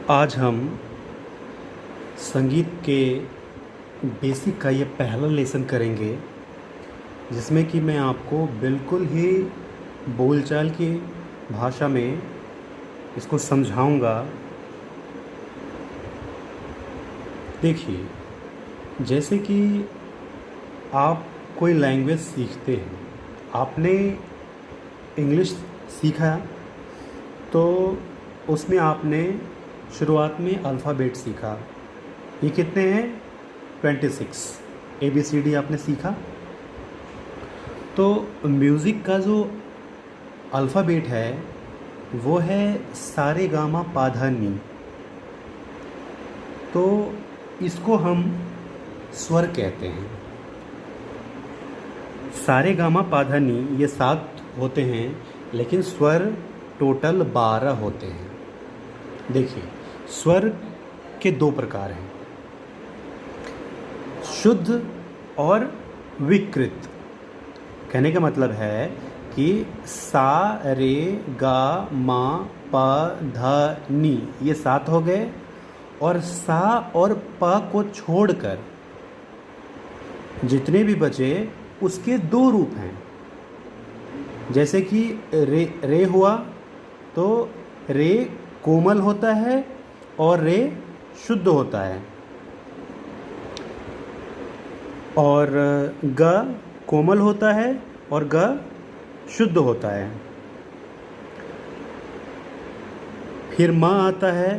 आज हम संगीत के बेसिक का ये पहला लेसन करेंगे, जिसमें कि मैं आपको बिल्कुल ही बोलचाल की भाषा में इसको समझाऊंगा। देखिए, जैसे कि आप कोई लैंग्वेज सीखते हैं, आपने इंग्लिश सीखा तो उसमें आपने शुरुआत में अल्फ़ाबेट सीखा। ये कितने हैं? 26 ABCD आपने सीखा। तो म्यूज़िक का जो अल्फ़ाबेट है वो है सारे गामा पाधा नी। तो इसको हम स्वर कहते हैं। सारे गामा पाधा नी ये 7 होते हैं, लेकिन स्वर टोटल 12 होते हैं। देखिए, स्वर के 2 प्रकार हैं, शुद्ध और विकृत। कहने का मतलब है कि सा रे गा मा पा धा नी ये 7 हो गए, और सा और प को छोड़कर जितने भी बचे उसके 2 रूप हैं। जैसे कि रे हुआ तो रे कोमल होता है और रे शुद्ध होता है, और ग कोमल होता है और ग शुद्ध होता है। फिर म आता है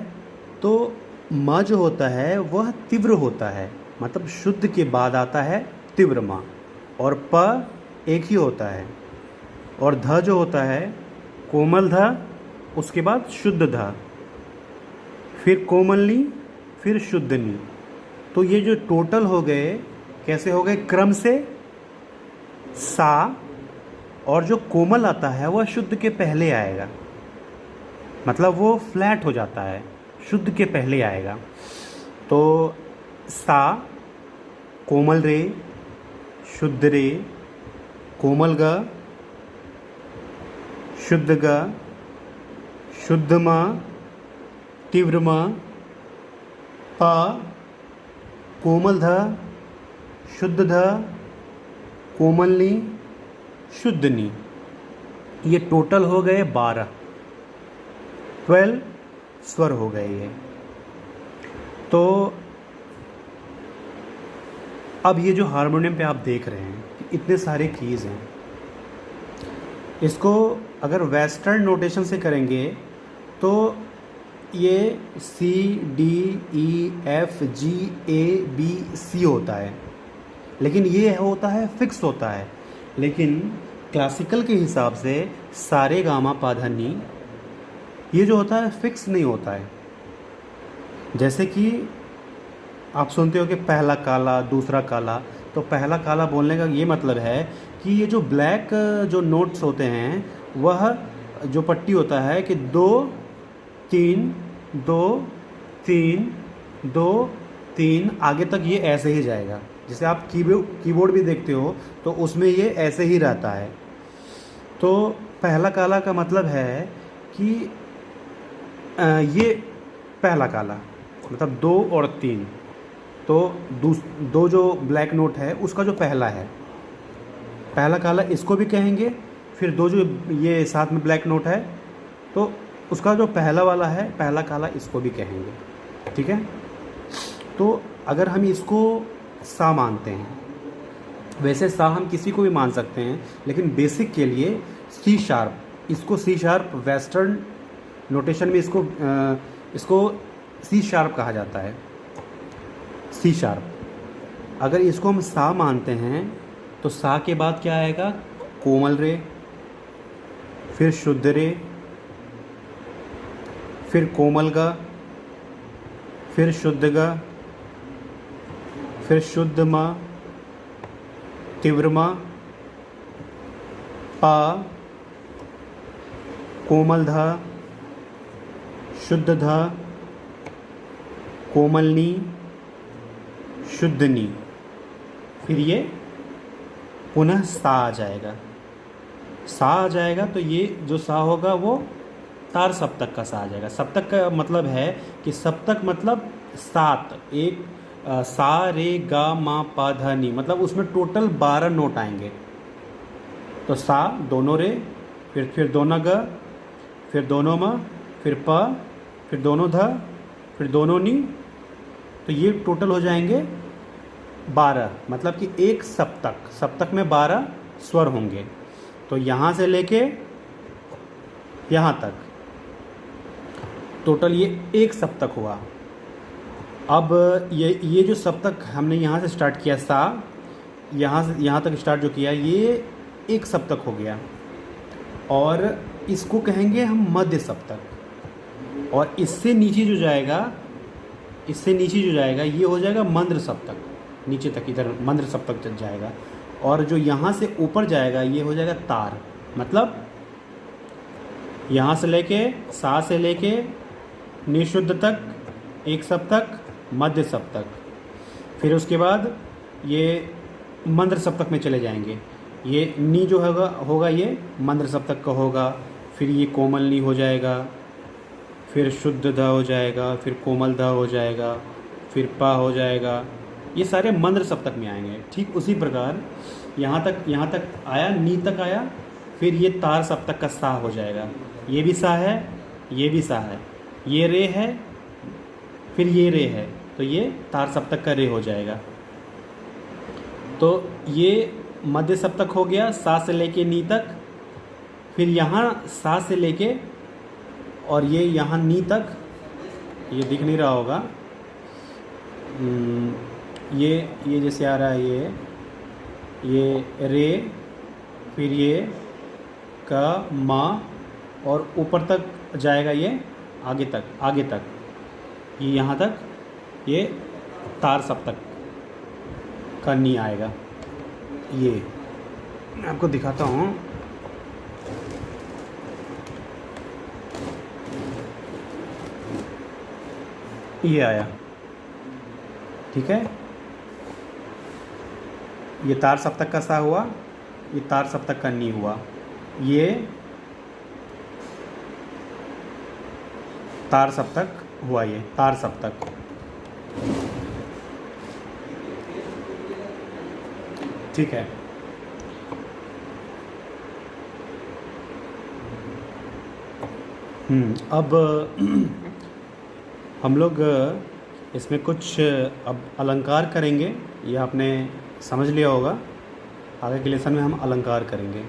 तो म जो होता है वह तीव्र होता है, मतलब शुद्ध के बाद आता है तीव्र म, और प एक ही होता है। और ध जो होता है कोमल ध, उसके बाद शुद्ध ध, फिर कोमल नी, फिर शुद्ध नी। तो ये जो टोटल हो गए, कैसे हो गए? क्रम से सा, और जो कोमल आता है वह शुद्ध के पहले आएगा, मतलब वो फ्लैट हो जाता है, शुद्ध के पहले आएगा। तो सा, कोमल रे, शुद्ध रे, कोमल ग, शुद्ध ग, शुद्ध म, तीव्र म, प, कोमल ध, शुद्ध ध, कोमल नी, शुद्ध नी। ये टोटल हो गए 12 स्वर हो गए ये। तो अब ये जो हारमोनियम पे आप देख रहे हैं कि इतने सारे कीज़ हैं, इसको अगर वेस्टर्न नोटेशन से करेंगे तो ये C D E F G A B C होता है, लेकिन ये होता है फिक्स होता है। लेकिन क्लासिकल के हिसाब से सारे गामा पाधा नी ये जो होता है फिक्स नहीं होता है। जैसे कि आप सुनते हो कि पहला काला दूसरा काला, तो पहला काला बोलने का ये मतलब है कि ये जो ब्लैक जो नोट्स होते हैं, वह जो पट्टी होता है कि 2 3 2 3 2 3 आगे तक ये ऐसे ही जाएगा। जैसे आप कीबोर्ड भी देखते हो तो उसमें ये ऐसे ही रहता है। तो पहला काला का मतलब है कि ये पहला काला, मतलब 2 और 3, तो दो जो ब्लैक नोट है उसका जो पहला है, पहला काला इसको भी कहेंगे। फिर 2 जो ये साथ में ब्लैक नोट है तो उसका जो पहला वाला है, पहला काला, इसको भी कहेंगे। ठीक है? तो अगर हम इसको सा मानते हैं, वैसे सा हम किसी को भी मान सकते हैं, लेकिन बेसिक के लिए सी शार्प, इसको सी शार्प वेस्टर्न नोटेशन में इसको सी शार्प कहा जाता है। C sharp. अगर इसको हम सा मानते हैं तो सा के बाद क्या आएगा? कोमल रे, फिर शुद्ध रे, फिर कोमल गा, फिर शुद्ध गा, फिर शुद्ध मा, तीव्र मा, पा, कोमल धा, शुद्ध धा, कोमल नी, शुद्ध नी। फिर ये पुनः सा आ जाएगा। सा आ जाएगा तो ये जो सा होगा वो तार सप्तक का सा आ जाएगा। सप्तक का मतलब है कि सप्तक मतलब 7, एक सा रे गा मा पा धा नी, मतलब उसमें टोटल 12 नोट आएंगे। तो सा दोनों रे, फिर दोनों ग, फिर दोनों म, फिर प, फिर दोनों ध, फिर दोनों नी, तो ये टोटल हो जाएंगे 12, मतलब कि एक सप्तक। सप्तक में 12 स्वर होंगे। तो यहाँ से लेके यहाँ तक टोटल ये एक सप्तक हुआ। अब ये जो सप्तक हमने यहाँ से स्टार्ट किया सा, यहाँ से यहाँ तक स्टार्ट जो किया, ये एक सप्तक हो गया। और इसको कहेंगे हम मध्य सप्तक। और इससे नीचे जो जाएगा, ये हो जाएगा मंद्र सप्तक। नीचे तक इधर मंद्र सप्तक तक जाएगा। और जो यहाँ से ऊपर जाएगा ये हो जाएगा तार। मतलब यहाँ से लेके सा से लेके निशुद्ध तक एक सप्तक, मध्य सप्तक, फिर उसके बाद ये मंद्र सप्तक में चले जाएंगे। ये नी जो होगा ये मंद्र सप्तक का होगा। फिर ये कोमल नी हो जाएगा, फिर शुद्ध ध हो जाएगा, फिर कोमल ध हो जाएगा, फिर पा हो जाएगा। ये सारे मंद्र सप्तक में आएंगे। ठीक उसी प्रकार यहाँ तक आया, नी तक आया, फिर ये तार सप्तक का सा हो जाएगा। ये भी सा है, ये भी सा है, ये रे है, फिर ये रे है, तो ये तार सप्तक का रे हो जाएगा। तो ये मध्य सप्तक हो गया, सा से लेके नी तक। फिर यहाँ सा से लेके और ये यहाँ नी तक, ये दिख नहीं रहा होगा, ये जैसे आ रहा है, ये रे, फिर ये का मा, और ऊपर तक जाएगा ये आगे तक ये यहाँ तक, ये तार सप्तक का नी आएगा। ये मैं आपको दिखाता हूँ। ये आया, ठीक है। ये तार सप्तक का सा हुआ, ये तार सप्तक का नी हुआ, ये तार सप्तक हुआ, ये तार सप्तक। ठीक है। अब हम लोग इसमें कुछ अब अलंकार करेंगे। ये आपने समझ लिया होगा, आगे के लेसन में हम अलंकार करेंगे।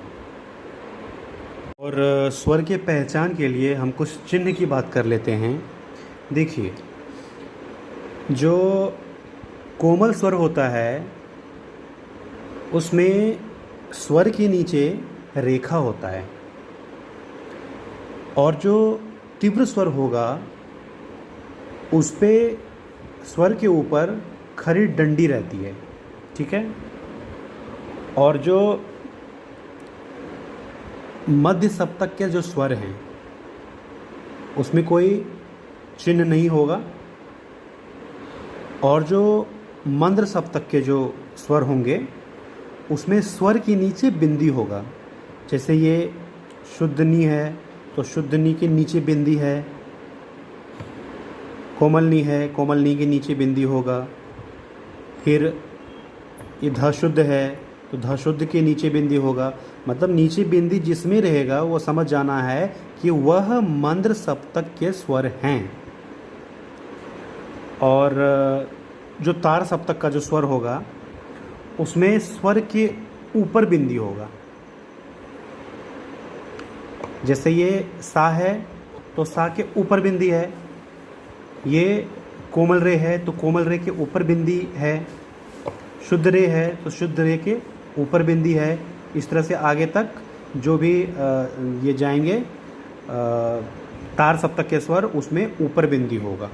और स्वर के पहचान के लिए हम कुछ चिन्ह की बात कर लेते हैं। देखिए, जो कोमल स्वर होता है उसमें स्वर के नीचे रेखा होता है, और जो तीव्र स्वर होगा उस पे स्वर के ऊपर खड़ी डंडी रहती है, ठीक है। और जो मध्य सप्तक के जो स्वर हैं उसमें कोई चिन्ह नहीं होगा, और जो मंद्र सप्तक के जो स्वर होंगे उसमें स्वर के नीचे बिंदी होगा। जैसे ये शुद्ध नी है तो शुद्ध नी के नीचे बिंदी है, कोमल नी है, कोमल नी के नीचे बिंदी होगा। फिर ये ध शुद्ध है तो ध शुद्ध के नीचे बिंदी होगा। मतलब नीचे बिंदी जिसमें रहेगा वो समझ जाना है कि वह मंद्र सप्तक के स्वर हैं। और जो तार सप्तक का जो स्वर होगा उसमें स्वर के ऊपर बिंदी होगा। जैसे ये सा है तो सा के ऊपर बिंदी है, ये कोमल रे है तो कोमल रे के ऊपर बिंदी है, शुद्ध रे है तो शुद्ध रे के ऊपर बिंदी है। इस तरह से आगे तक जो भी ये जाएंगे तार सप्तक के स्वर उसमें ऊपर बिंदी होगा।